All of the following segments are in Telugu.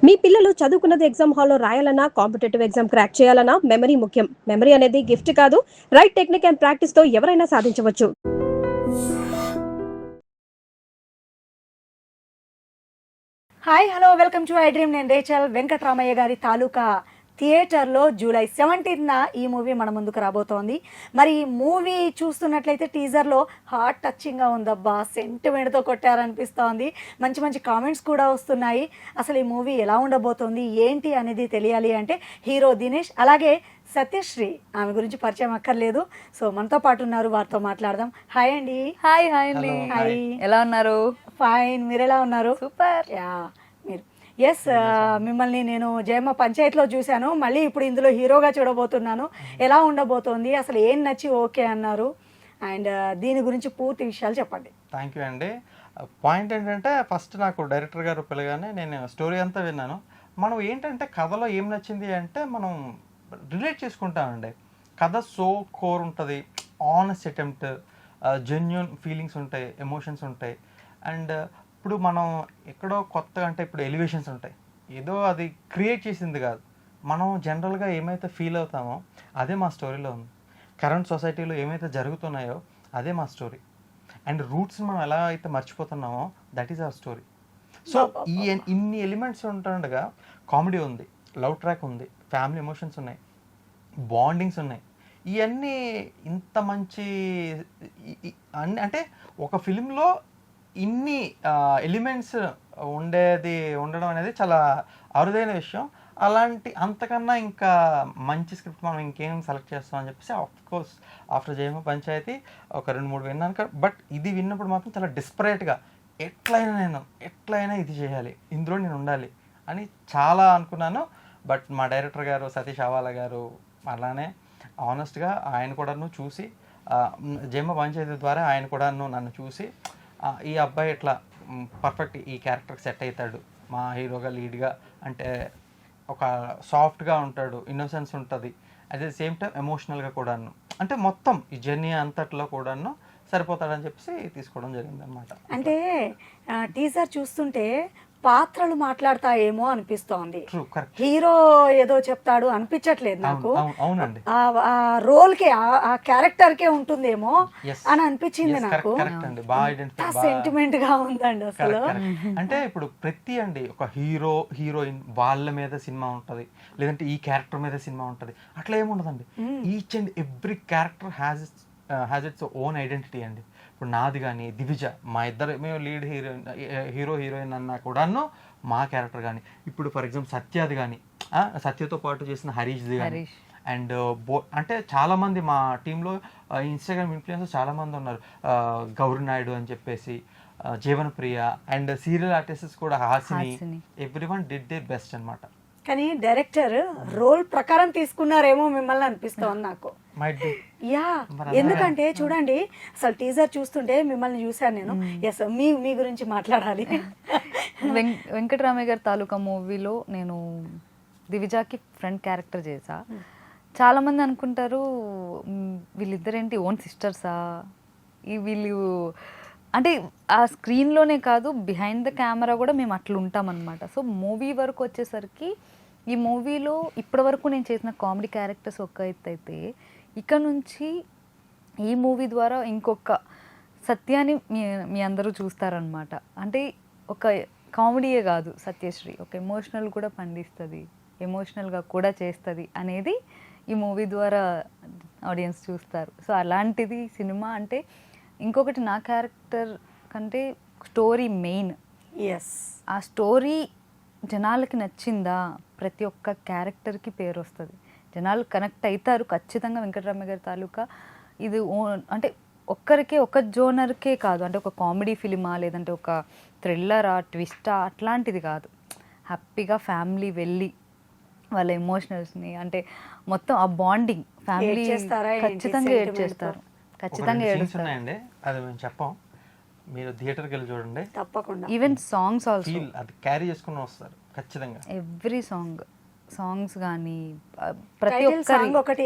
మీ పిల్లలు చదువుకున్నది ఎగ్జామ్ హాల్లో రాయాలన్నా కాంపిటేటివ్ ఎగ్జామ్ క్రాక్ చేయాలన్నా మెమరీ ముఖ్యం. మెమరీ అనేది గిఫ్ట్ కాదు, రైట్ టెక్నిక్ అండ్ ప్రాక్టీస్ తో ఎవరైనా సాధించవచ్చు. Hi hello welcome to I dream. నేను రేచల్. వెంకటరామయ్య గారి తాలూకా థియేటర్లో జూలై 17న ఈ మూవీ మన ముందుకు రాబోతోంది. మరి ఈ మూవీ చూస్తున్నట్లయితే టీజర్లో హార్ట్ టచింగ్గా ఉందబ్బా, సెంటిమెంట్తో కొట్టారనిపిస్తోంది. మంచి మంచి కామెంట్స్ కూడా వస్తున్నాయి. అసలు ఈ మూవీ ఎలా ఉండబోతోంది ఏంటి అనేది తెలియాలి అంటే హీరో దినేష్, అలాగే సత్యశ్రీ, ఆమె గురించి పరిచయం అక్కర్లేదు. సో మనతో పాటు ఉన్నారు, వారితో మాట్లాడదాం. హాయ్ అండి. హాయ్ హాయ్ అండి. హాయ్. ఎలా ఉన్నారు? ఫైన్, మీరు ఎలా ఉన్నారు? సూపర్. యా మీరు ఎస్, మిమ్మల్ని నేను జయమ్మ పంచాయతీలో చూశాను, మళ్ళీ ఇప్పుడు ఇందులో హీరోగా చూడబోతున్నాను. ఎలా ఉండబోతోంది, అసలు ఏం నచ్చి ఓకే అన్నారు, అండ్ దీని గురించి పూర్తి విషయాలు చెప్పండి. థ్యాంక్ యూ అండి. పాయింట్ ఏంటంటే, ఫస్ట్ నాకు డైరెక్టర్ గారు పిలగానే నేను స్టోరీ అంతా విన్నాను. మనం ఏంటంటే కథలో ఏం నచ్చింది అంటే మనం రిలేట్ చేసుకుంటామండి. కథ సో కోర్ ఉంటుంది, ఆనెస్ట్ అటెంప్ట్, జెన్యున్ ఫీలింగ్స్ ఉంటాయి, ఎమోషన్స్ ఉంటాయి. అండ్ ఇప్పుడు మనం ఎక్కడో కొత్తగా అంటే ఇప్పుడు ఎలివేషన్స్ ఉంటాయి, ఏదో అది క్రియేట్ చేసింది కాదు, మనం జనరల్గా ఏమైతే ఫీల్ అవుతామో అదే మా స్టోరీలో ఉంది. కరెంట్ సొసైటీలో ఏమైతే జరుగుతున్నాయో అదే మా స్టోరీ. అండ్ రూట్స్ని మనం ఎలా అయితే మర్చిపోతున్నామో that is our story. So ఇన్ని ఎలిమెంట్స్ ఉంటుండగా కామెడీ ఉంది, లవ్ ట్రాక్ ఉంది, ఫ్యామిలీ ఎమోషన్స్ ఉన్నాయి, బాండింగ్స్ ఉన్నాయి. ఇవన్నీ ఇంత మంచి అన్ని అంటే ఒక ఫిలింలో ఇన్ని ఎలిమెంట్స్ ఉండడం అనేది చాలా అరుదైన విషయం. అలాంటి అంతకన్నా ఇంకా మంచి స్క్రిప్ట్ మనం ఇంకేం సెలెక్ట్ చేస్తామని చెప్పేసి ఆఫ్కోర్స్ ఆఫ్టర్ జయమ్మ పంచాయతీ ఒక 2-3 విన్నాను. బట్ ఇది విన్నప్పుడు మాత్రం చాలా డిస్పరేట్గా ఎట్లయినా ఇది చేయాలి, ఇందులో నేను ఉండాలి అని చాలా అనుకున్నాను. బట్ మా డైరెక్టర్ గారు సతీష్ అవాలా గారు అలానే ఆనెస్ట్గా ఆయన కూడాను చూసి, జయమ్మ పంచాయతీ ద్వారా ఆయన కూడాను నన్ను చూసి, ఈ అబ్బాయి ఇట్లా పర్ఫెక్ట్ ఈ క్యారెక్టర్కి సెట్ అవుతాడు, మా హీరోగా లీడ్గా అంటే ఒక సాఫ్ట్గా ఉంటాడు, ఇన్నోసెన్స్ ఉంటుంది, అట్ ద సేమ్ టైం ఎమోషనల్గా కూడాను, అంటే మొత్తం ఈ జర్నీ అంతట్లో కూడాను సరిపోతాడని చెప్పేసి తీసుకోవడం జరిగింది అనమాట. అంటే టీజర్ చూస్తుంటే పాత్రలు మాట్లాడతాయేమో అనిపిస్తోంది, హీరో ఏదో చెప్తాడు అనిపించట్లేదు నాకు. అవునండి, ఆ రోల్ కి ఆ క్యారెక్టర్ కే ఉంటుందేమో అని అనిపించింది నాకు. సెంటిమెంట్ గా ఉందండి అసలు. అంటే ఇప్పుడు ప్రతి ఒక హీరోయిన్ వాళ్ళ మీద సినిమా ఉంటది, లేదంటే ఈ క్యారెక్టర్ మీద సినిమా ఉంటది, అట్లా ఏముండదండి. Each and every character has its own identity అండి. ఇప్పుడు నాది కానీ దివిజ, మా ఇద్దరు మేము లీడ్ హీరోయిన్ అన్నా కూడాను మా క్యారెక్టర్ కానీ, ఇప్పుడు ఫర్ ఎగ్జాంపుల్ సత్యది కానీ, సత్యతో పాటు చేసిన హరీష్ది కానీ, అండ్ అంటే చాలామంది మా టీంలో ఇన్స్టాగ్రామ్ ఇన్ఫ్లుయెన్సర్స్ చాలామంది ఉన్నారు. గౌరీ నాయుడు అని చెప్పేసి, జీవన్ ప్రియ, అండ్ సీరియల్ ఆర్టిస్ట్స్ కూడా Hasini, everyone did their best అనమాట. కానీ డైరెక్టర్ రోల్ ప్రకారం తీసుకున్నారేమో మిమ్మల్ని అనిపిస్తోంది నాకు. యా, ఎందుకంటే చూడండి, అసలు టీజర్ చూస్తుంటే మిమ్మల్ని చూశాను నేను. ఎస్, మీ గురించి మాట్లాడాలి. వెంకటరామయ్య గారి తాలూకా మూవీలో నేను దివిజాకి ఫ్రెండ్ క్యారెక్టర్ చేసా. చాలామంది అనుకుంటారు వీళ్ళిద్దరేంటి ఓన్ సిస్టర్సా, వీళ్ళు అంటే ఆ స్క్రీన్లోనే కాదు బిహైండ్ ద కెమెరా కూడా మేము అట్లా ఉంటామన్నమాట. సో మూవీ వరకు వచ్చేసరికి ఈ మూవీలో ఇప్పటివరకు నేను చేసిన కామెడీ క్యారెక్టర్స్ ఒక ఎత్తు అయితే, ఇక్కడ నుంచి ఈ మూవీ ద్వారా ఇంకొక సత్యాన్ని మీ అందరూ చూస్తారనమాట. అంటే ఒక కామెడీయే కాదు సత్యశ్రీ, ఒక ఎమోషనల్ కూడా పండిస్తుంది, ఎమోషనల్గా కూడా చేస్తుంది అనేది ఈ మూవీ ద్వారా ఆడియన్స్ చూస్తారు. సో అలాంటిది సినిమా. అంటే ఇంకొకటి, నా క్యారెక్టర్ కంటే స్టోరీ మెయిన్. ఎస్, ఆ స్టోరీ జనాలకి నచ్చిందా, ప్రతి ఒక్క క్యారెక్టర్కి పేరు వస్తుంది, జనాలు కనెక్ట్ అవుతారు ఖచ్చితంగా. వెంకటరామయ్య గారి తాలూకా ఇది అంటే ఒక్కరికే ఒక జోనర్కే కాదు, అంటే ఒక కామెడీ ఫిలిమా లేదంటే ఒక థ్రిల్లరా ట్విస్టా అట్లాంటిది కాదు. హ్యాపీగా ఫ్యామిలీ వెళ్ళి వాళ్ళ ఎమోషనల్స్ని అంటే మొత్తం ఆ బాండింగ్ ఫ్యామిలీ ఖచ్చితంగా ఏడ్ చేస్తారు, ఖచ్చితంగా ఉన్నాయండి. అది మేము చెప్పాం, మీరు థియేటర్కి వెళ్ళి చూడండి తప్పకుండా. ఈవెన్ సాంగ్స్ ఆల్సో అది క్యారీ చేసుకుని వస్తారు ఖచ్చితంగా. ఎవ్రీ సాంగ్స్ కానీ ప్రతి ఒక్క ఒకటి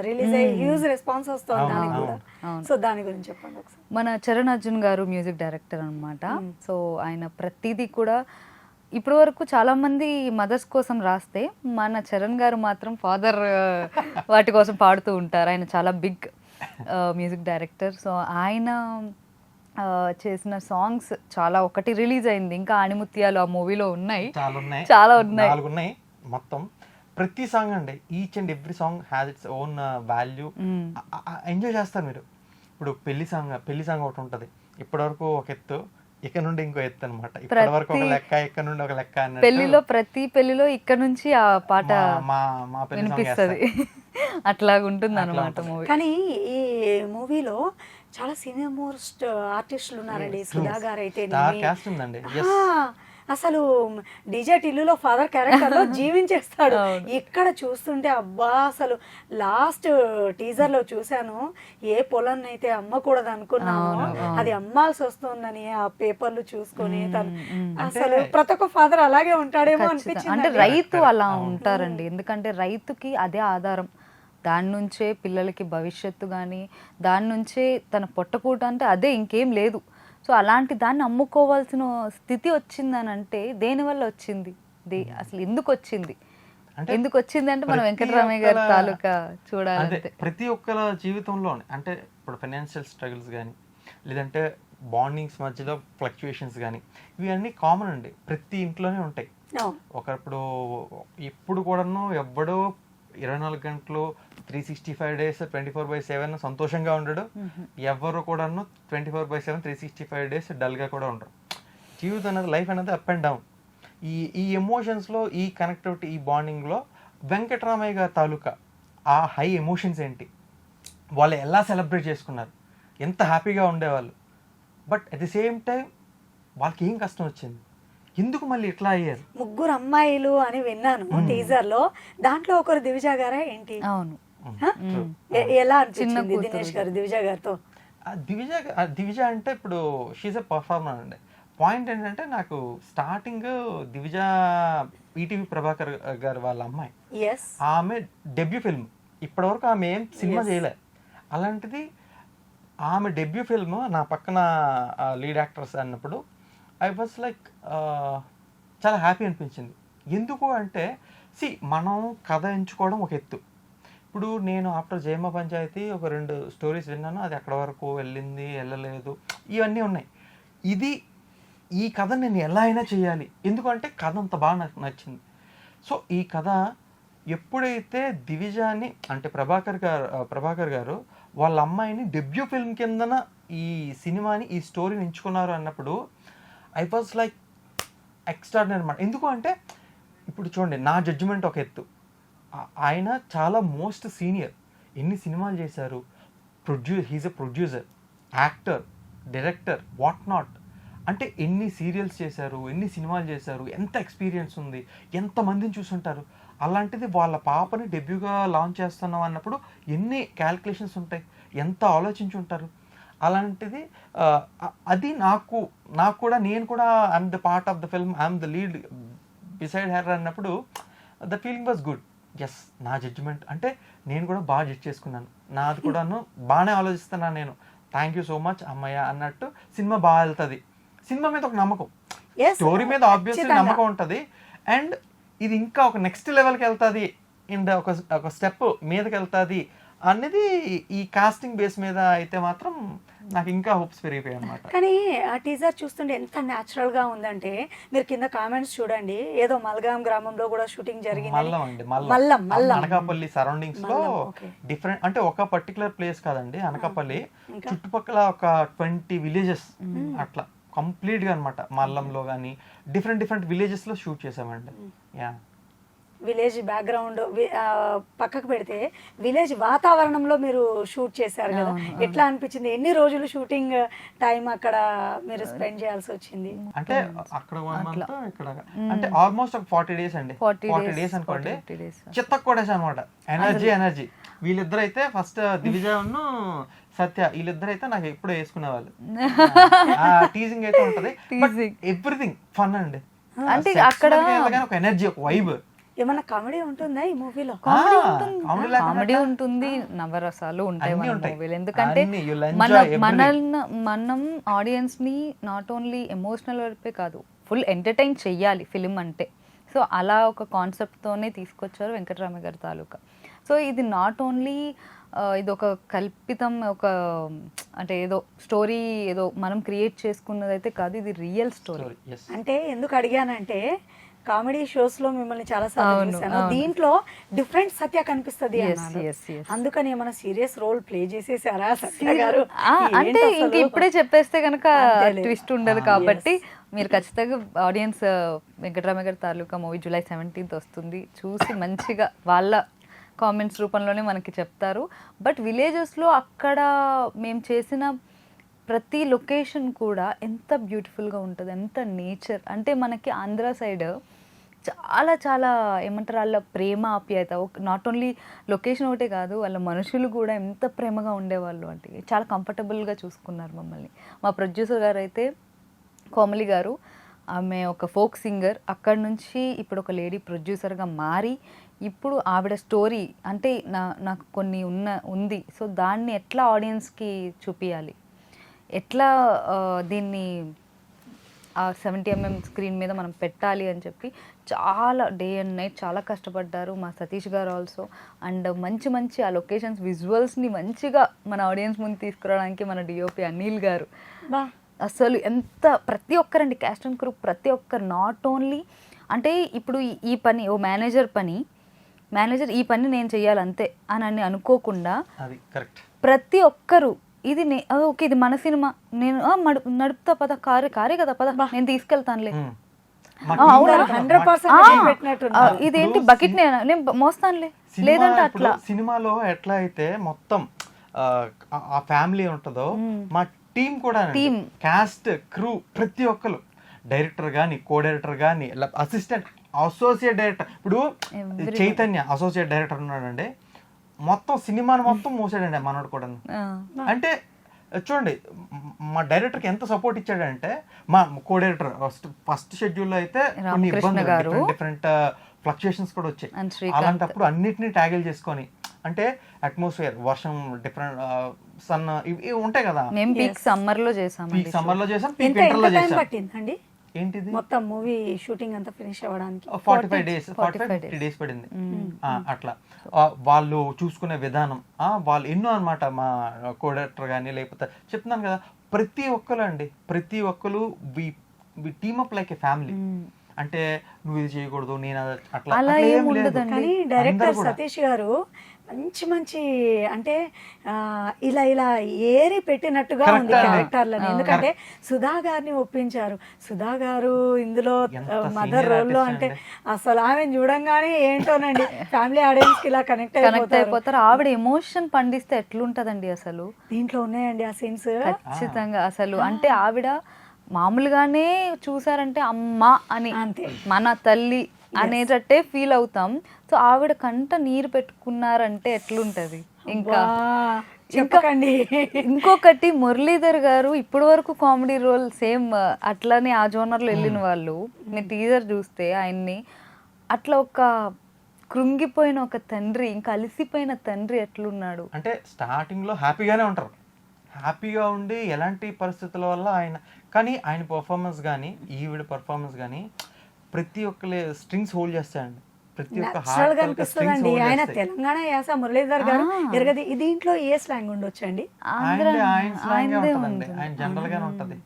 రిలీజ్ అయ్యి హ్యూజ్ రెస్పాన్స్ వస్తుంది దానికి కూడా. సో దాని గురించి చెప్పండి ఒకసారి. మన చరణ్ అర్జున్ గారు మ్యూజిక్ డైరెక్టర్ అనమాట. సో ఆయన ప్రతిదీ కూడా ఇప్పటి వరకు చాలా మంది మదర్స్ కోసం రాస్తే మన చరణ్ గారు మాత్రం ఫాదర్ వాటి కోసం పాడుతూ ఉంటారు. ఆయన చాలా బిగ్ మ్యూజిక్ డైరెక్టర్. సో ఆయన చేసిన సాంగ్స్ చాలా, ఒకటి రిలీజ్ అయింది, ఇంకా ఆణిముత్యాలు ఆ మూవీలో ఉన్నాయి, చాలా ఉన్నాయి 4 ఉన్నాయి మొత్తం. ప్రతి సాంగ్ అండి, each and every song has its own value. Enjoy చేస్తారు మీరు. ఇప్పుడు పెళ్లి సాంగ్ ఒకటి ఉంటుంది, ఇప్పటివరకు ఒక ఎత్తు, ఇక్కడ నుండి ఇంకో ఎత్తు అనమాట. ఇప్పటి వరకు ఒక లెక్క, ఇక్కడ నుండి ఒక లెక్క అన్నట్టు పెళ్లిలో, ప్రతి పెళ్లిలో ఇక్కడ నుంచి ఆ పాట మా పెళ్లి సాంగ్ వినిపిస్తుంది. అట్లాగా ఉంటుంది అన్నమాట మూవీ. కానీ ఈ మూవీలో చాలా సీనియర్ మోస్ట్ ఆర్టిస్టులు ఉన్నారండి. సుధా గారు అయితే క్యాస్ట్ ఉందండి. అసలు డీజే టిల్లులో ఫాదర్ క్యారెక్టర్ లో జీవించేస్తాడు. ఇక్కడ చూస్తుంటే అబ్బా, అసలు లాస్ట్ టీజర్ లో చూశాను, ఏ పొలాన్ని అయితే అమ్మకూడదు అనుకున్నాను అది అమ్మాల్సి వస్తుందని ఆ పేపర్లు చూసుకొని తను అసలు ప్రతి ఒక్క ఫాదర్ అలాగే ఉంటాడేమో అనిపించింది. అంటే రైతు అలా ఉంటారండి, ఎందుకంటే రైతుకి అదే ఆధారం, దాని నుంచే పిల్లలకి భవిష్యత్తు కానీ, దాని నుంచే తన పొట్టకూట, అంటే అదే, ఇంకేం లేదు. సో అలాంటి దాన్ని అమ్ముకోవాల్సిన స్థితి వచ్చిందని అంటే దేనివల్ల వచ్చింది, అసలు ఎందుకు వచ్చింది, ఎందుకు వచ్చింది అంటే మనం వెంకటరామయ్య గారి తాలూకా చూడాలి. ప్రతి ఒక్కరి జీవితంలో అంటే ఇప్పుడు ఫైనాన్షియల్ స్ట్రగుల్స్ కానీ, లేదంటే బాండింగ్స్ మధ్యలో ఫ్లక్చుయేషన్స్ కానీ, ఇవన్నీ కామన్ అండి, ప్రతి ఇంట్లోనే ఉంటాయి. ఒకప్పుడు ఇప్పుడు కూడాను ఎవ్వడో 24 గంటలు 365 days 24/7 సంతోషంగా ఉండడు. ఎవరు కూడాను 24/7 365 days డల్గా కూడా ఉండరు. జీవితం అనేది, లైఫ్ అనేది అప్ అండ్ డౌన్. ఈ ఎమోషన్స్లో, ఈ కనెక్టివిటీ, ఈ బాండింగ్లో వెంకటరామయ్య గారి తాలూకా ఆ హై ఎమోషన్స్ ఏంటి, వాళ్ళు ఎలా సెలబ్రేట్ చేసుకున్నారు, ఎంత హ్యాపీగా ఉండేవాళ్ళు. But at the same time వాళ్ళకి ఏం కష్టం వచ్చింది, ఎందుకు మళ్ళీ ఇట్లా అయ్యారు. 3 అమ్మాయిలు అని విన్నాను టీజర్ లో, దాంట్లో ఒకరు దివిజ గారా ఏంటి? అవును. ఎలా అనిపించింది దినేష్ గారు దివిజ గారితో? దివిజ అంటే ఇప్పుడు షీజ్ ఎ పర్ఫార్మర్ అండి. పాయింట్ ఏంటంటే, నాకు స్టార్టింగ్ దివిజ ఈటీవీ ప్రభాకర్ గారు వాళ్ళ అమ్మాయి, ఆమె డెబ్యూ ఫిల్మ్, ఇప్పటివరకు ఆమె ఏం సినిమా చేయలే. అలాంటిది ఆమె డెబ్యూ ఫిల్మ్ నా పక్కన లీడ్ యాక్టర్స్ అన్నప్పుడు ఐ వాజ్ లైక్ చాలా హ్యాపీ అనిపించింది. ఎందుకు అంటే, మనం కథ ఎంచుకోవడం ఒక ఎత్తు. ఇప్పుడు నేను ఆఫ్టర్ జయమ్మ పంచాయతీ ఒక 2 స్టోరీస్ విన్నాను, అది అక్కడ వరకు వెళ్ళింది, వెళ్ళలేదు, ఇవన్నీ ఉన్నాయి. ఈ కథ నేను ఎలా అయినా చేయాలి, ఎందుకంటే కథ అంత బాగా నాకు నచ్చింది. సో ఈ కథ ఎప్పుడైతే దివిజాని, అంటే ప్రభాకర్ గారు వాళ్ళ అమ్మాయిని డెబ్యూ ఫిల్మ్ కిందన ఈ సినిమాని, ఈ స్టోరీని ఎంచుకున్నారు అన్నప్పుడు ఐ వాజ్ లైక్ ఎక్స్ట్రాడినరీ అన్నమాట. ఎందుకు అంటే, ఇప్పుడు చూడండి, నా జడ్జిమెంట్ ఒక ఎత్తు, ఆయన చాలా మోస్ట్ సీనియర్, ఎన్ని సినిమాలు చేశారు, he's a producer, actor, director, what not, అంటే ఎన్ని సీరియల్స్ చేశారు, ఎన్ని సినిమాలు చేశారు, ఎంత ఎక్స్పీరియన్స్ ఉంది, ఎంతమందిని చూసుంటారు. అలాంటిది వాళ్ళ పాపని డెబ్యూగా లాంచ్ చేస్తున్నాం అన్నప్పుడు ఎన్ని క్యాల్కులేషన్స్ ఉంటాయి, ఎంత ఆలోచించి ఉంటారు. అలాంటిది అది నాకు కూడా, నేను కూడా I'm the part of the film, I'm the lead beside her అన్నప్పుడు the feeling was good. Yes, నా జడ్జిమెంట్ అంటే నేను కూడా బాగా జడ్జ్ చేసుకున్నాను, నాది కూడాను బాగానే ఆలోచిస్తున్నాను నేను, థ్యాంక్ యూ సో మచ్ అమ్మయ్య అన్నట్టు. సినిమా బాగా వెళ్తుంది, సినిమా మీద ఒక నమ్మకం, స్టోరీ మీద ఆబ్వియస్లీ నమ్మకం ఉంటుంది, అండ్ ఇది ఇంకా ఒక నెక్స్ట్ లెవెల్కి వెళ్తుంది, అండ్ ఒక స్టెప్ మీదకి వెళ్తుంది అనేది ఈ కాస్టింగ్ బేస్ మీద అయితే మాత్రం నాకు ఇంకా హోప్స్ పెరిగిపోయాయి అన్నమాట. కానీ ఆ టీజర్ చూస్తుంటే ఎంత న్యాచురల్ గా ఉందంటే, మీరు కింద కామెంట్స్ చూడండి, ఏదో మల్గాం గ్రామంలో కూడా షూటింగ్ జరిగింది. మల్లం అనకాపల్లి సరౌండింగ్స్ లో డిఫరెంట్, అంటే ఒక పర్టికులర్ ప్లేస్ కాదండి, అనకాపల్లి చుట్టుపక్కల ఒక 20 విలేజెస్ అట్లా కంప్లీట్ గా అన్నమాట. మల్లంలో కానీ డిఫరెంట్ విలేజెస్ లో షూట్ చేసామండి. యా, విలేజ్ బ్యాక్గ్రౌండ్ పక్కకు పెడితే విలేజ్ వాతావరణంలో మీరు షూట్ చేశారు కదా, ఎట్లా అనిపించింది? ఎన్ని రోజులు షూటింగ్ టైం అక్కడ మీరు స్పెండ్ చేయాల్సి వచ్చింది? అంటే అక్కడ 1 month, ఇక్కడ అంటే ఆల్మోస్ట్ ఒక 40 days అండి. 40 days అనుకోండి, చిత్తకొడేసి అనమాట. ఎనర్జీ వీళ్ళిద్దరు అయితే ఫస్ట్ దివిజను సత్య, వీళ్ళిద్దరు అయితే నాకు ఎప్పుడు వేసుకునేవాళ్ళు. టీజింగ్ అయితే ఉంటది, ఎవ్రీథింగ్ ఫన్ అండి. అంటే అక్కడ ఒక ఎనర్జీ, ఒక వైబ్. ఏమన్నా కామెడీ ఉంటుందా ఈ మూవీలో? కామెడీ ఉంటుంది, నవరసాలు ఉంటాయి మన మూవీలో. ఎందుకంటే మనం ఆడియన్స్ ని నాట్ ఓన్లీ ఎమోషనల్ వైపే కాదు, ఫుల్ ఎంటర్టైన్ చెయ్యాలి ఫిలిం అంటే. సో అలా ఒక కాన్సెప్ట్తోనే తీసుకొచ్చారు వెంకటరామయ్య గారి తాలూకా. సో ఇది నాట్ ఓన్లీ ఇది ఒక కల్పితం, ఒక అంటే ఏదో స్టోరీ ఏదో మనం క్రియేట్ చేసుకున్నదైతే కాదు, ఇది రియల్ స్టోరీ. అంటే ఎందుకు అడిగానంటే కామెడీ షోస్ లో మిమ్మల్ని చాలా సార్లు చూసాను, దీంట్లో డిఫరెంట్ సత్య కనిపిస్తుంది అందుకని ఏమైనా సీరియస్ రోల్ ప్లే చేసేసారా సత్య గారు? అంటే ఇంక ఇప్పుడే చెప్పేస్తే కనుక ట్విస్ట్ ఉండదు కాబట్టి మీరు ఖచ్చితంగా ఆడియన్స్ వెంకటరామయ్య గారి తాలూకా మూవీ July 17th వస్తుంది, చూసి మంచిగా వాళ్ళ కామెంట్స్ రూపంలోనే మనకి చెప్తారు. బట్ విలేజెస్లో అక్కడ మేము చేసిన ప్రతి లొకేషన్ కూడా ఎంత బ్యూటిఫుల్గా ఉంటుంది, ఎంత నేచర్ అంటే మనకి ఆంధ్ర సైడ్ చాలా చాలా ఏమంటారు వాళ్ళ ప్రేమ ఆప్యాయత, నాట్ ఓన్లీ లొకేషన్ ఒకటే కాదు వాళ్ళ మనుషులు కూడా ఎంత ప్రేమగా ఉండేవాళ్ళు అంటే చాలా కంఫర్టబుల్గా చూసుకున్నారు మమ్మల్ని. మా ప్రొడ్యూసర్ గారు అయితే కోమలి గారు, ఆమె ఒక ఫోక్ సింగర్, అక్కడ నుంచి ఇప్పుడు ఒక లేడీ ప్రొడ్యూసర్గా మారి ఇప్పుడు ఆవిడ స్టోరీ అంటే నాకు కొన్ని ఉంది, సో దాన్ని ఎట్లా ఆడియన్స్కి చూపించాలి, ఎట్లా దీన్ని ఆ 70mm స్క్రీన్ మీద మనం పెట్టాలి అని చెప్పి చాలా డే అండ్ నైట్ చాలా కష్టపడ్డారు మా సతీష్ గారు ఆల్సో. అండ్ మంచి మంచి ఆ లొకేషన్స్ విజువల్స్ని మంచిగా మన ఆడియన్స్ ముందు తీసుకురావడానికి మన డిఓపి అనిల్ గారు అసలు ఎంత ప్రతి ఒక్కరండి క్యాస్ట్ అండ్ క్రూ ప్రతి ఒక్కరు, నాట్ ఓన్లీ అంటే ఇప్పుడు ఈ పని ఓ మేనేజర్ ఈ పని నేను చెయ్యాలి అంతే అని అనుకోకుండా ప్రతి ఒక్కరు ఇది ఓకే ఇది మన సినిమా, నేను నడుపుతా పద, కారే కదా పద నేను తీసుకెళ్తానులే, ఇదేంటి బకెట్ నేను మోస్తానులే, లేదంటే అట్లా. సినిమాలో ఎట్లా అయితే మొత్తం ఆ ఫ్యామిలీ ఉంటుందో మా టీం కూడా, క్యాస్ట్ క్రూ ప్రతి ఒక్కరు, డైరెక్టర్ కానీ కో డైరెక్టర్ కానీ అసిస్టెంట్ అసోసియేట్ డైరెక్టర్, ఇప్పుడు చైతన్య అసోసియేట్ డైరెక్టర్ ఉన్నాడండి, మొత్తం సినిమాని మొత్తం మూసాడండి మనోడు కూడా. అంటే చూడండి మా డైరెక్టర్కి ఎంత సపోర్ట్ ఇచ్చాడంటే, మా కో డైరెక్టర్ ఫస్ట్ షెడ్యూల్లో అయితే కొన్ని ఇబ్బందులు డిఫరెంట్ ఫ్లక్చుయేషన్స్ కూడా వచ్చాయి, అలాంటప్పుడు అన్నిటినీ ట్యాగిల్ చేసుకొని అంటే అట్మాస్ఫియర్, వర్షం, డిఫరెంట్ సన్ ఇవి ఉంటాయి కదా, పీక్ సమ్మర్ లో చేసాం, పీక్ వింటర్ లో చేసాం. ఏంటిది మొత్తం మూవీ షూటింగ్ అంతా ఫినిష్ అవ్వడానికి 45 days పడింది. అట్లా వాళ్ళు చూసుకునే విధానం, వాళ్ళు ఎన్నో అన్నమాట మా కో డైరెక్టర్ కానీ, లేకపోతే చెప్తున్నాను కదా ప్రతి ఒక్కరు we team up like a family. అంటే నువ్వు ఇది చేయకూడదు, నేను అట్లా ఏం లేదు. కానీ డైరెక్టర్ సతీష్ గారు మంచి మంచి అంటే ఇలా ఏరి పెట్టినట్టుగా ఉంది క్యారెక్టర్లని. ఎందుకంటే సుధా గారిని ఒప్పించారు, సుధా గారు ఇందులో మదర్ రోల్లో అంటే అసలు ఆమె చూడంగానే ఏంటోనండి ఫ్యామిలీ ఆడియన్స్ కి ఇలా కనెక్ట్ అయిపోతారు. ఆవిడ ఎమోషన్ పండిస్తే ఎట్లుంటదండి అసలు, దీంట్లో ఉన్నాయండి ఆ సీన్స్ ఖచ్చితంగా. అసలు అంటే ఆవిడ మామూలుగానే చూసారంటే అమ్మ అని మన తల్లి అనేటట్టే ఫీల్ అవుతాం. సో ఆవిడ కంట నీరు పెట్టుకున్నారంటే ఎట్లుంటది. ఇంకా ఇంకొకటి మురళీధర్ గారు ఇప్పటి వరకు కామెడీ రోల్ సేమ్ అట్లానే ఆ జోనర్లో వెళ్ళిన వాళ్ళు, మీరు టీజర్ చూస్తే ఆయన్ని అట్లా ఒక కృంగిపోయిన ఒక తండ్రి, ఇంకా అలసిపోయిన తండ్రి ఎట్లున్నాడు అంటే స్టార్టింగ్ లో హ్యాపీగానే ఉంటారు, హ్యాపీగా ఉండి ఎలాంటి పరిస్థితుల వల్ల ఆయన, కానీ ఆయన పర్ఫార్మెన్స్ కానీ ఈవిడ పర్ఫార్మెన్స్ కానీ ప్రతి ఒక్కరి స్ట్రింగ్స్ హోల్డ్ చేస్తాయండి, ప్రతి ఒక్క హార్ట్ కనిపిస్తుందండి. ఆయన తెలంగాణ యాస మురళీధర్ గారు ఎరగది. దీంట్లో ఏ స్లాంగ్ ఉండొచ్చండి? ఆయన జనరల్ గానే ఉంటది,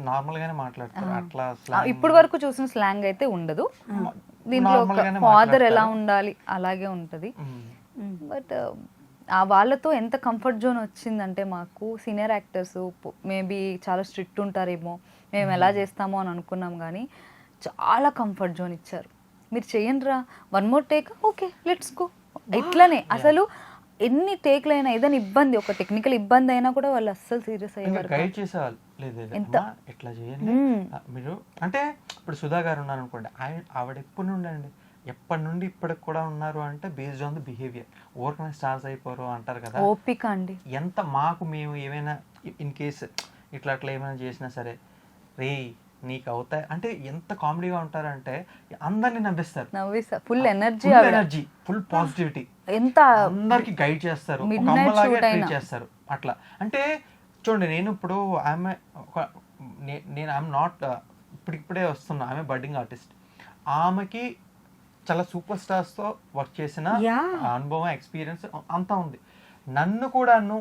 నార్మల్ గానే మాట్లాడతారు. అట్లా ఇప్పటి వరకు చూసిన స్లాంగ్ అయితే ఉండదు. దీంట్లో ఫాదర్ ఎలా ఉండాలి అలాగే ఉంటది. బట్ వాళ్ళతో ఎంత కంఫర్ట్ జోన్ వచ్చిందంటే మాకు సీనియర్ యాక్టర్స్ మేబీ చాలా స్ట్రిక్ట్ ఉంటారేమో, మేము ఎలా చేస్తామో అని అనుకున్నాం, కానీ చాలా కంఫర్ట్ జోన్ ఇచ్చారు. మీరు చెయ్యండిరా, 1 more take, okay let's go, ఇట్లానే. అసలు ఎన్ని టేక్లు అయినా ఏదైనా ఇబ్బంది, ఒక టెక్నికల్ ఇబ్బంది అయినా కూడా వాళ్ళు అస్సలు సీరియస్ అయ్యేవారు. గైడ్ చేసేవాళ్ళు, లేదు ఎట్లా చేయండి మీరు. అంటే ఇప్పుడు సుధా గారు ఉన్నారు అనుకోండి, ఆవిడ ఎప్పటి నుండి ఇప్పటికి కూడా ఉన్నారు అంటే బేస్డ్ ఆన్ ది బిహేవియర్. ఓవర్కనే స్టార్స్ అయిపోరు అంటారు కదా, ఓపిక అండి. ఎంత మాకు మేము ఏమైనా ఇన్ కేసు ఇట్లా ఏమైనా చేసినా సరే, రే నీకు అవుతాయి అంటే ఎంత కామెడీగా ఉంటారంటే అందరినీ నవ్విస్తారు, ఫుల్ ఎనర్జీ, ఫుల్ పాజిటివిటీ, ఎంత అందరికి గైడ్ చేస్తారు, ఒక అమ్మలాగే ట్రీట్ చేస్తారు. అట్లా అంటే చూడండి, నేను ఇప్పుడు ఆమె నేను ఐఎమ్ నాట్ ఇప్పుడిప్పుడే వస్తున్నా, ఆమె బడ్డింగ్ ఆర్టిస్ట్. ఆమెకి చాలా సూపర్ స్టార్స్తో వర్క్ చేసిన Yeah. అనుభవం, ఎక్స్పీరియన్స్ అంతా ఉంది. నన్ను కూడాను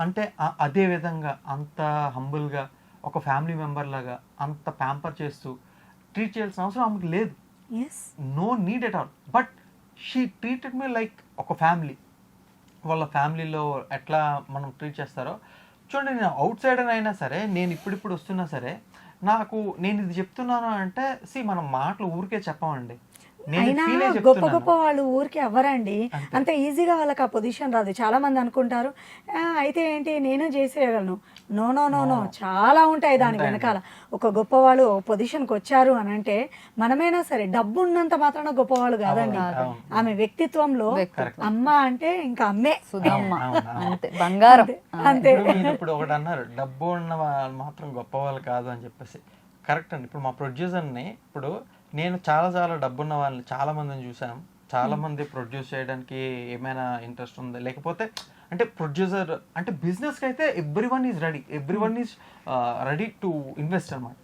అంటే అదే విధంగా అంత హంబుల్గా ఒక ఫ్యామిలీ మెంబర్ లాగా అంత ప్యాంపర్ చేస్తూ ట్రీట్ చేయాల్సిన అవసరం ఆమెకు లేదు. Yes no need at all. But she treated me like ఒక ఫ్యామిలీ. వాళ్ళ ఫ్యామిలీలో ఎట్లా మనం ట్రీట్ చేస్తారో చూడండి. నేను అవుట్ సైడర్ అయినా సరే, నేను ఇప్పుడిప్పుడు వస్తున్నా సరే, నేను ఇది చెప్తున్నాను అంటే మనం మాటలు ఊరికే చెప్పమండి. నేను అయినా ఫీల్ అయ్యి గొప్ప చెప్తున్నాను. గొప్ప వాళ్ళు ఊరికే అవ్వరండి, అంతే. అంత ఈజీగా వాళ్ళకి ఆ పొజిషన్ రాదు. చాలా మంది అనుకుంటారు అయితే ఏంటి నేనే చేసేయగలను. నో నో నో నో, చాలా ఉంటాయి దాని ఉంటాయండి. వెనకాల. ఒక గొప్ప వాళ్ళు పొజిషన్కి వచ్చారు అని అంటే మనమైనా సరే డబ్బు ఉన్నంత మాత్రాన గొప్పవాళ్ళు కాదండి. అవును. ఆమె వ్యక్తిత్వంలో వ్యక్తిత్వం. అమ్మ అంటే ఇంకా అమ్మే. సుధమ్మ అవును, అవును. అంతే, బంగారం. అంతే. మీరు ఇప్పుడు ఒకటి అన్నారు, డబ్బు ఉన్న వాళ్ళు మాత్రం గొప్ప వాళ్ళు కాదు అని చెప్పేసి. కరెక్ట్ అండి. ఇప్పుడు మా ప్రొడ్యూసర్ని, ఇప్పుడు నేను చాలా డబ్బున్న వాళ్ళని చాలా మందిని చూసాను. చాలా మంది ప్రొడ్యూస్ చేయడానికి ఏమైనా ఇంట్రెస్ట్ ఉంది, లేకపోతే అంటే ప్రొడ్యూసర్ అంటే బిజినెస్కి అయితే everyone is ready to invest అనమాట.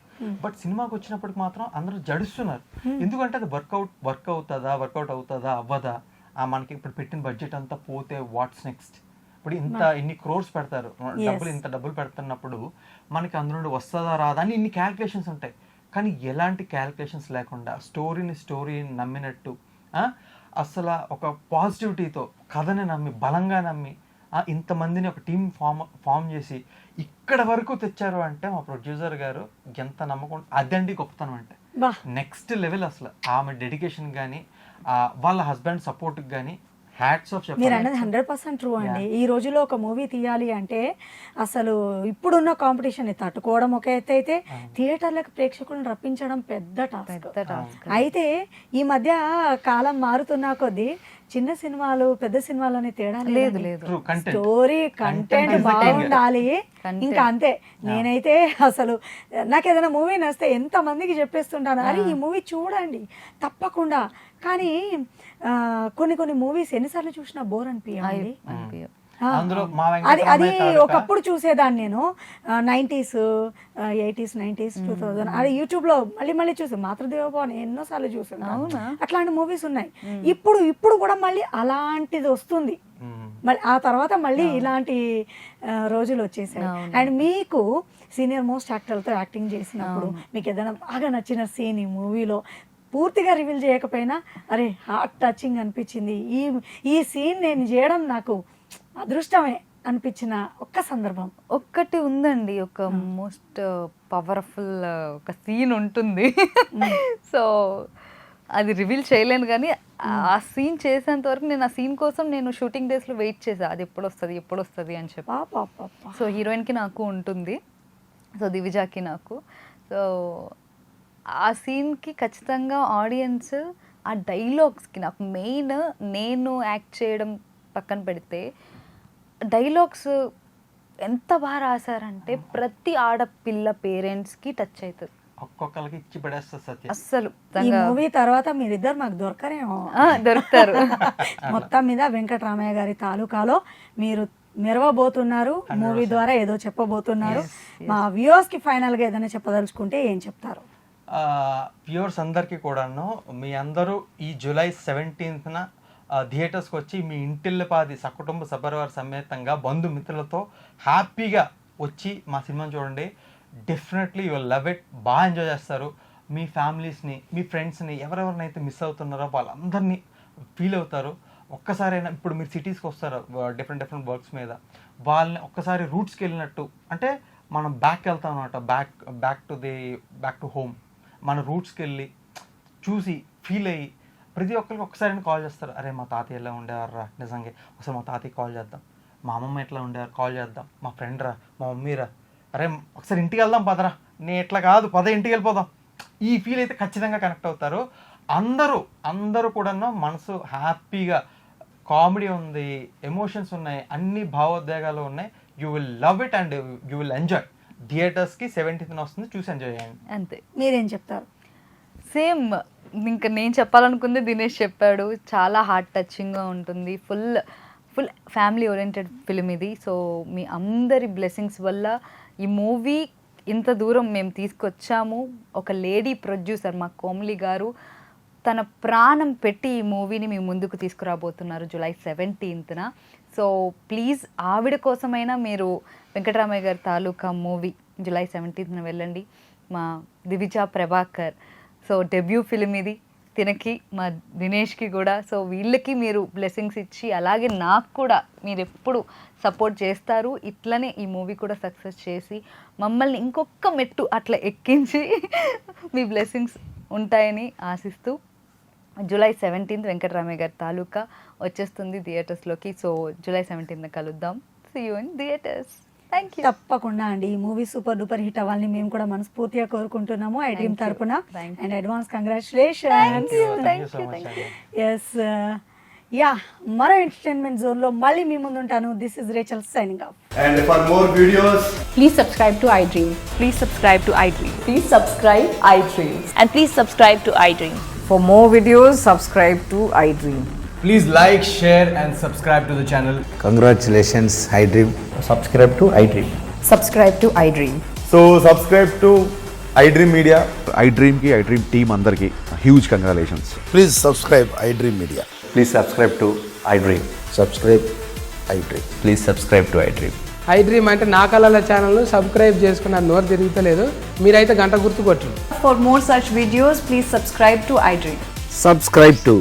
బట్ సినిమాకి వచ్చినప్పటికి మాత్రం అందరూ జడుస్తున్నారు. ఎందుకంటే అది వర్కౌట్ అవుతుందా అవ్వదా, మనకి ఇప్పుడు పెట్టిన బడ్జెట్ అంతా పోతే వాట్స్ నెక్స్ట్. ఇప్పుడు ఇన్ని క్రోర్స్ పెడతారు, ఇంత డబ్బులు పెడుతున్నప్పుడు మనకి అందులో నుండి వస్తుందా రాదా అని ఇన్ని క్యాల్కులేషన్స్ ఉంటాయి. కానీ ఎలాంటి క్యాల్కులేషన్స్ లేకుండా స్టోరీని నమ్మినట్టు, అసలు ఒక పాజిటివిటీతో కథని నమ్మి, బలంగా నమ్మి, ఇంతమందిని ఒక టీం ఫామ్ చేసి ఇక్కడ వరకు తెచ్చారు అంటే మా ప్రొడ్యూసర్ గారు ఎంత నమ్మకం. అదండి గొప్పతనం అంటే. బా నెక్స్ట్ లెవెల్ అసలు ఆమె డెడికేషన్ కానీ, వాళ్ళ హస్బెండ్ సపోర్ట్కి కానీ హ్యాట్స్ ఆఫ్ మీరు చెప్పాలి. అన్నది 100% ట్రూ అండి. ఈ రోజులో ఒక మూవీ తీయాలి అంటే అసలు ఇప్పుడున్న కాంపిటీషన్ తట్టుకోవడం ఒక ఎత్తు అయితే, థియేటర్లకు ప్రేక్షకులను రప్పించడం పెద్ద టాస్క్. పెద్ద టాస్క్. అయితే ఈ మధ్య కాలం మారుతున్న కొద్దీ చిన్న సినిమాలు పెద్ద సినిమాలు అనే తేడా లేదు. True, content. Story content is the king. బాగుండాలి. Content. ఇంకా అంతే. నేనైతే అసలు నాకు ఏదైనా మూవీ నచ్చితే ఎంత మందికి చెప్పేస్తుంటాను, అరే ఈ మూవీ చూడండి తప్పకుండా. కానీ కొన్ని మూవీస్ ఎన్నిసార్లు చూసినా బోర్ అనిపించాలి. అందులో మా అది వెంకటరామయ్య తాలూకా ఒకప్పుడు చూసేదాన్ని నేను, 90s 80s 90s 2000. అది యూట్యూబ్లో మళ్ళీ చూసి మాతృదేవోభవ ఎన్నోసార్లు చూసాను. అట్లాంటి మూవీస్ ఉన్నాయి. ఇప్పుడు కూడా మళ్ళీ అలాంటిది వస్తుంది. మళ్ళీ ఆ తర్వాత మళ్ళీ ఇలాంటి రోజులు వచ్చేసాయి. అండ్ మీకు సీనియర్ మోస్ట్ యాక్టర్లతో యాక్టింగ్ చేసినప్పుడు మీకు ఏదైనా బాగా నచ్చిన సీన్ ఈ మూవీలో పూర్తిగా రివీల్ చేయకపోయినా అరే హార్ట్ టచింగ్ అనిపించింది, ఈ సీన్ నేను చేయడం నాకు అదృష్టమే అనిపించిన ఒక్క సందర్భం? ఒక్కటి ఉందండి, ఒక మోస్ట్ పవర్ఫుల్ ఒక సీన్ ఉంటుంది. సో అది రివీల్ చేయలేను, కానీ ఆ సీన్ చేసేంత వరకు నేను ఆ సీన్ కోసం నేను షూటింగ్ డేస్లో వెయిట్ చేసా, అది ఎప్పుడు వస్తుంది అని చెప్పి. సో హీరోయిన్కి నాకు ఉంటుంది, సో దివిజాకి నాకు. సో ఆ సీన్కి ఖచ్చితంగా ఆడియన్స్ ఆ డైలాగ్స్కి, నాకు మెయిన్ నేను యాక్ట్ చేయడం పక్కన పెడితే డైలాగ్స్ ఎంత బాగా రాశారంటే ప్రతి ఆడపిల్ల పేరెంట్స్కి టచ్ అవుతుంది. ఒక్కొక్కరికి ఇచ్చి పడేస్తారు సత్యం. అస్సలు ఈ మూవీ తర్వాత మీరిద్దరు మాకు దొరకరేమో. దొరుకుతారు. మొత్తం మీద వెంకటరామయ్య గారి తాలూకాలో మీరు మెరవబోతున్నారు. మూవీ ద్వారా ఏదో చెప్పబోతున్నారు. మా వ్యూవర్స్ కి ఫైనల్ గా ఏదైనా చెప్పదలుచుకుంటే ఏం చెప్తారు? వ్యూవర్స్ అందరికీ కూడాను, మీ అందరూ ఈ జూలై 17న థియేటర్స్కి వచ్చి మీ ఇంటిల్లపాది సకుటుంబ సపరివార సమేతంగా బంధుమిత్రులతో హ్యాపీగా వచ్చి మా సినిమాని చూడండి. Definitely you will love it. బాగా ఎంజాయ్ చేస్తారు. మీ ఫ్యామిలీస్ని, మీ ఫ్రెండ్స్ని, ఎవరెవరినైతే మిస్ అవుతున్నారో వాళ్ళందరినీ ఫీల్ అవుతారు. ఒక్కసారైనా ఇప్పుడు మీరు సిటీస్కి వస్తారు డిఫరెంట్ వర్క్స్ మీద, వాళ్ళని ఒక్కసారి రూట్స్కి వెళ్ళినట్టు, అంటే మనం వెళ్తాం అనమాట, బ్యాక్ టు హోమ్. మన రూట్స్కి వెళ్ళి చూసి ఫీల్ అయ్యి ప్రతి ఒక్కరికి ఒకసారి కాల్ చేస్తారు, అరే మా తాతయ్య ఎలా ఉండేవారు రా, నిజంగా ఒకసారి మా తాతయ్య కాల్ చేద్దాం, మా అమ్మమ్మ ఎట్లా ఉండేవారు కాల్ చేద్దాం, మా ఫ్రెండ్ రా, మా మమ్మీ రా, అరే ఒకసారి ఇంటికి వెళ్దాం పదరా, నేను ఎట్లా కాదు ఇంటికి వెళ్ళిపోదాం. ఈ ఫీల్ అయితే ఖచ్చితంగా కనెక్ట్ అవుతారు. అందరూ కూడా మనసు హ్యాపీగా, కామెడీ ఉంది, ఎమోషన్స్ ఉన్నాయి, అన్ని భావోద్వేగాలు ఉన్నాయి. You will love it and you will enjoy. థియేటర్స్కి 17న వస్తుంది, చూసి ఎంజాయ్ చేయండి. అంతే. మీరేం చెప్తారు? సేమ్ ఇంకా నేను చెప్పాలనుకుంది దినేష్ చెప్పాడు. చాలా హార్ట్ టచింగ్గా ఉంటుంది. ఫుల్ ఫ్యామిలీ ఓరియంటెడ్ ఫిలిం ఇది. సో మీ అందరి బ్లెస్సింగ్స్ వల్ల ఈ మూవీ ఇంత దూరం మేము తీసుకొచ్చాము. ఒక లేడీ ప్రొడ్యూసర్ మా కోమలి గారు తన ప్రాణం పెట్టి ఈ మూవీని మీ ముందుకు తీసుకురాబోతున్నారు జూలై 17th. సో ప్లీజ్ ఆవిడ కోసమైనా మీరు వెంకటరామయ్య గారి తాలూకా మూవీ జూలై 17th వెళ్ళండి. మా Divija Prabhakar so debut film ఇది, తినకి మా దినేష్కి కూడా. సో వీళ్ళకి మీరు బ్లెస్సింగ్స్ ఇచ్చి అలాగే నాకు కూడా మీరు ఎప్పుడు సపోర్ట్ చేస్తారు. ఇట్లనే ఈ మూవీ కూడా సక్సెస్ చేసి మమ్మల్ని ఇంకొక మెట్టు అట్లా ఎక్కించి మీ బ్లెస్సింగ్స్ ఉంటాయని ఆశిస్తూ జూలై 17th వెంకటరామయ్య గారి తాలూకా వచ్చేస్తుంది థియేటర్స్లోకి. సో జూలై 17th కలుద్దాం. See you in theatres. Thank you. తప్పకుండా అండి, ఈ మూవీ సూపర్ డూపర్ హిట్ అవ్వాలని మేము కూడా మనస్ఫూర్తిగా కోరుకుంటున్నాము ఐ డ్రీమ్ తరపున. And advance congratulations. Yes ya, మరో ఎంటర్టైన్మెంట్ జోన్ లో మళ్ళీ మీ ముందు ఉంటాను. This is Rachel signing off. And for more videos, Please subscribe to iDream. Please subscribe to iDream. Please subscribe iDream. And please subscribe to iDream. For more videos, subscribe to iDream. please like, share, and subscribe to the channel. Congratulations, iDream. Subscribe to iDream. Subscribe to iDream. So subscribe to iDream Media. iDream ki iDream team andarki huge congratulations. Please subscribe iDream Media. Please subscribe to iDream. Subscribe iDream. Please subscribe to iDream. iDream అంటే నా కళల ఛానల్ను సబ్స్క్రైబ్ చేసుకున్న నోరు తిరుగుతలేదు, మీరైతే గంట గుర్తు కొట్టండి. For more such videos, please subscribe to iDream. Subscribe to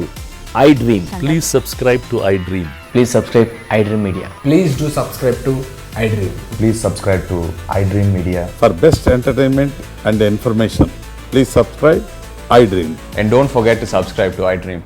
iDream. Please subscribe to iDream. Please subscribe iDream Media. Please do subscribe to iDream. Please subscribe to iDream Media. For best entertainment and information, please subscribe iDream. And don't forget to subscribe to iDream.